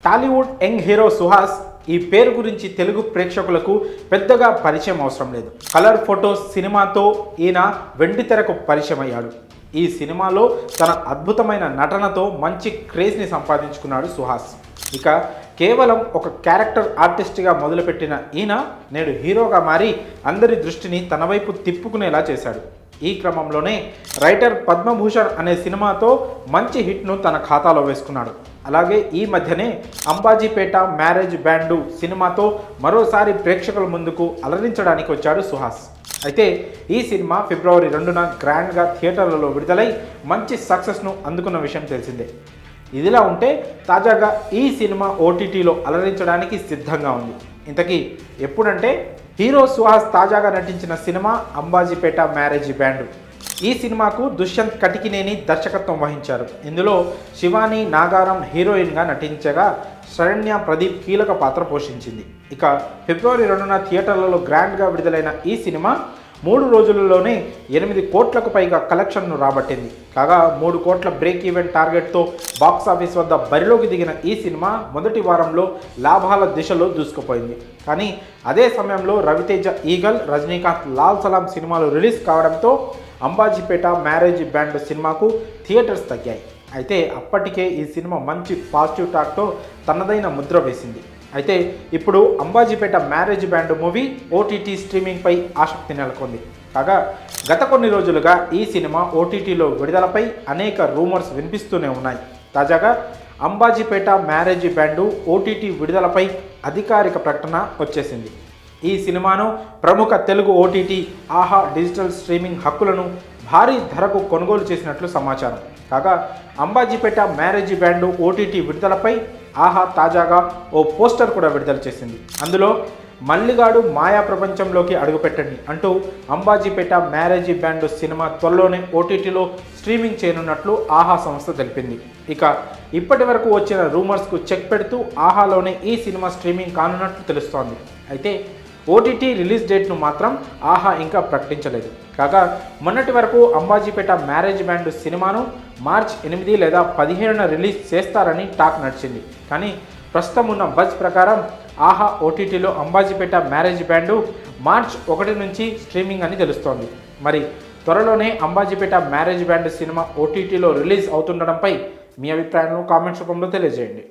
Tollywood young hero Suhas ఈ పేరు గురించి తెలుగు ప్రేక్షకులకు పెద్దగా పరిచయం అవసరం లేదు. కలర్ ఫోటోస్ సినిమాతో ఈయన వెండితెరకు పరిచయం అయ్యాడు. ఈ సినిమాలో తన అద్భుతమైన నటనతో మంచి క్రేజ్ని సంపాదించుకున్నాడు సుహాస్. ఇక కేవలం ఒక క్యారెక్టర్ ఆర్టిస్ట్గా మొదలుపెట్టిన ఈయన నేడు హీరోగా మారి అందరి దృష్టిని తన వైపు తిప్పుకునేలా చేశాడు. ఈ క్రమంలోనే రైటర్ పద్మభూషణ్ అనే సినిమాతో మంచి హిట్ను తన ఖాతాలో వేసుకున్నాడు. అలాగే ఈ మధ్యనే అంబాజీపేట మ్యారేజ్ బ్యాండు సినిమాతో మరోసారి ప్రేక్షకుల ముందుకు అలరించడానికి వచ్చాడు సుహాస్. అయితే ఈ సినిమా ఫిబ్రవరి 2న గ్రాండ్గా థియేటర్లలో విడుదలై మంచి సక్సెస్ను అందుకున్న విషయం తెలిసిందే. ఇదిలా ఉంటే తాజాగా ఈ సినిమా ఓటీటీలో అలరించడానికి సిద్ధంగా ఉంది. ఇంతకీ ఎప్పుడంటే హీరో సుహాస్ తాజాగా నటించిన సినిమా అంబాజీపేట మ్యారేజ్ బ్యాండు. ఈ సినిమాకు దుష్యంత్ కటికినేని దర్శకత్వం వహించారు. ఇందులో శివాని నాగారం హీరోయిన్గా నటించగా శరణ్య ప్రదీప్ కీలక పాత్ర పోషించింది. ఇక ఫిబ్రవరి 2న థియేటర్లలో గ్రాండ్గా విడుదలైన ఈ సినిమా 3 రోజులలోనే 8 కోట్లకు పైగా కలెక్షన్ను రాబట్టింది. కాగా 3 కోట్ల బ్రేక్ ఈవెన్ టార్గెట్తో బాక్సాఫీస్ వద్ద బరిలోకి దిగిన ఈ సినిమా మొదటి వారంలో లాభాల దిశలో దూసుకుపోయింది. కానీ అదే సమయంలో రవితేజ ఈగల్, రజనీకాంత్ లాల్ సలాం సినిమాలు రిలీజ్ కావడంతో అంబాజీపేట మ్యారేజ్ బ్యాండ్ సినిమాకు థియేటర్స్ తగ్గాయి. అయితే అప్పటికే ఈ సినిమా మంచి పాజిటివ్ టాక్తో తనదైన ముద్ర వేసింది. అయితే ఇప్పుడు Ambajipeta marriage band movie OTT స్ట్రీమింగ్పై ఆసక్తి నెలకొంది. కాగా గత కొన్ని రోజులుగా ఈ సినిమా ఓటీటీలో విడుదలపై అనేక రూమర్స్ వినిపిస్తూనే ఉన్నాయి. తాజాగా అంబాజీపేట మ్యారేజ్ బ్యాండు ఓటీటీ విడుదలపై అధికారిక ప్రకటన వచ్చేసింది. ఈ సినిమాను ప్రముఖ తెలుగు ఓటీటీ ఆహా డిజిటల్ స్ట్రీమింగ్ హక్కులను భారీ ధరకు కొనుగోలు చేసినట్లు సమాచారం. కాగా అంబాజీపేట మ్యారేజ్ బ్యాండు ఓటీటీ విడుదలపై ఆహా తాజాగా ఓ పోస్టర్ కూడా విడుదల చేసింది. అందులో మల్లిగాడు మాయా ప్రపంచంలోకి అడుగుపెట్టండి అంటూ అంబాజీపేట మ్యారేజ్ బ్యాండ్ సినిమా త్వరలోనే ఓటీటీలో స్ట్రీమింగ్ చేయనున్నట్లు ఆహా సంస్థ తెలిపింది. ఇక ఇప్పటి వరకు వచ్చిన రూమర్స్కు చెక్ పెడుతూ ఆహాలోనే ఈ సినిమా స్ట్రీమింగ్ కానున్నట్లు తెలుస్తోంది. అయితే ఓటీటీ రిలీజ్ డేట్ను మాత్రం ఆహా ఇంకా ప్రకటించలేదు. కాగా మొన్నటి వరకు అంబాజీపేట మ్యారేజ్ బ్యాండ్ సినిమాను మార్చి 8 లేదా 15న రిలీజ్ చేస్తారని టాక్ నడిచింది. కానీ ప్రస్తుతం ఉన్న బజ్ ప్రకారం ఆహా ఓటీటీలో అంబాజీపేట మ్యారేజ్ బ్యాండు మార్చి 1 నుంచి స్ట్రీమింగ్ అని తెలుస్తోంది. మరి త్వరలోనే అంబాజీపేట మ్యారేజ్ బ్యాండ్ సినిమా ఓటీటీలో రిలీజ్ అవుతుండడంపై మీ అభిప్రాయాలను కామెంట్స్ రూపంలో తెలియజేయండి.